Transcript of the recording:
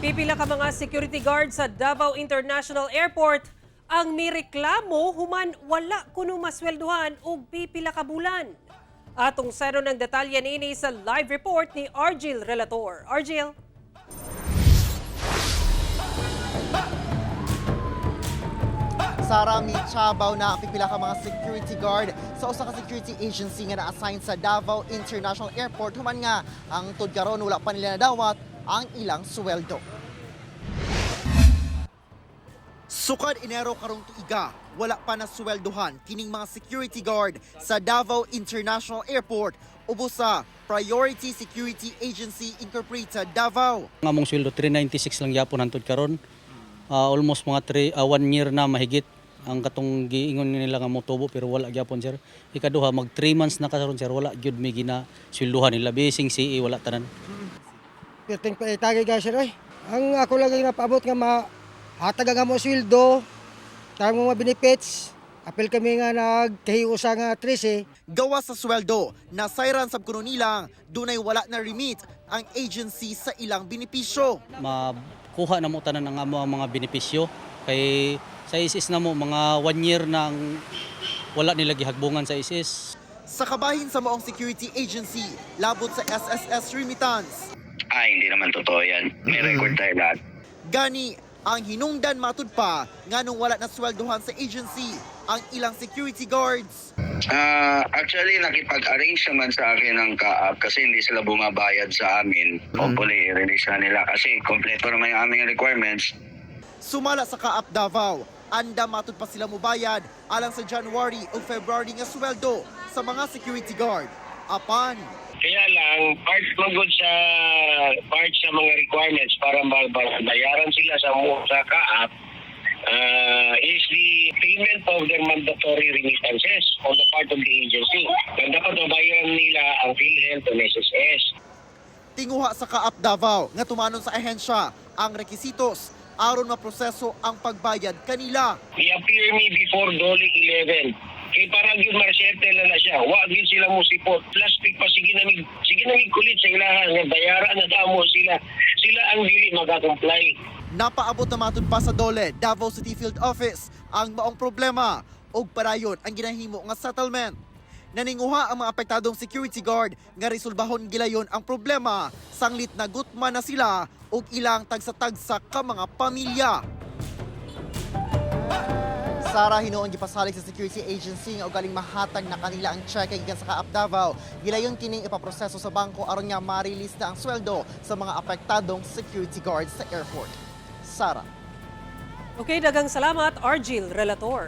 Pipila ka mga security guard sa Davao International Airport ang mireklamo human wala kuno masweldohan og pipila ka bulan. Atong sero ng detalye niini sa live report ni Argil Relator. Argil. Sara, mitsabaw na ang pipila ka mga security guard sa usa ka security agency nga na-assign sa Davao International Airport human nga ang tud karon wala pa nila nadawat ang ilang sweldo. Sukad Enero karong tuiga, wala pa na sweldohan kining mga security guard sa Davao International Airport ubos sa Priority Security Agency Incorporated Davao. Ang among sweldo 396 lang yapon hantod karon. Almost mga 1 year na mahigit ang katong giingon nila nga motubo pero wala gyapon sir. Ikaduha mag 3 months na karon sir wala gyud mi gina sweldohan nila bising CE wala tanan. Perting pa itagay ga sir ay. Ang ako lang nga paabot nga hatag nga mo sweldo, tawag mo mga benefits. Apel kami nga nagkahiusa nga 13. Gawa sa sweldo, nasayran sab kuno nilang dunay wala na remit ang agency sa ilang benepisyo. Makuha na mo tanan ang mga benepisyo kay sa ISIS na mo mga 1 year nang wala nila gihagbungan sa ISIS. Sa kabahin sa maong security agency, labot sa SSS remittance. Hindi naman totoo yan. May record tayo lahat. Gani, ang hinungdan matud pa nga nung wala na sweldohan sa agency ang ilang security guards. Actually, nakipag-arrange naman sa akin ng kaap kasi hindi sila bumabayad sa amin. Hopefully, i-release na nila kasi kompleto naman yung aming requirements. Sumala sa Kaap Davao, anda matud pa sila mubayad alang sa January o February nga sweldo sa mga security guard. Apan, kaya lang, part sa mga requirements para bayaran sila sa kaap is the payment of their mandatory remittances on the part of the agency. And dapat mabayaran nila ang PhilHealth and SSS. tinguha sa Kaap Davao nga tumanon sa ahensya ang rekisitos aron maproseso ang pagbayad kanila. I-appear me before Dole 11. Kay parang yun marsettle na siya. Wa din sila musipot. Plastic pa sige namig kulit sa ilahan nga bayaran na damo sila. Sila ang dili mag-comply. Napaabot na matud pa sa Dole, Davao City Field Office ang maong problema ug parayon ang ginahimo nga settlement. Naninguha ang mga apektadong security guard nga resolbahon gilayon ang problema sanglit na gutman na sila ug ilang tagsa-tagsa ka mga pamilya. Sara, hinuon gipasalig sa security agency nga ugaling mahatag na kanila ang cheque gikan sa Kaap Davao. Gilayon kining ipaproseso sa bangko aron nga ma-release na ang sweldo sa mga apektadong security guards sa airport. Sara. Okay, dagang salamat Argil Relator.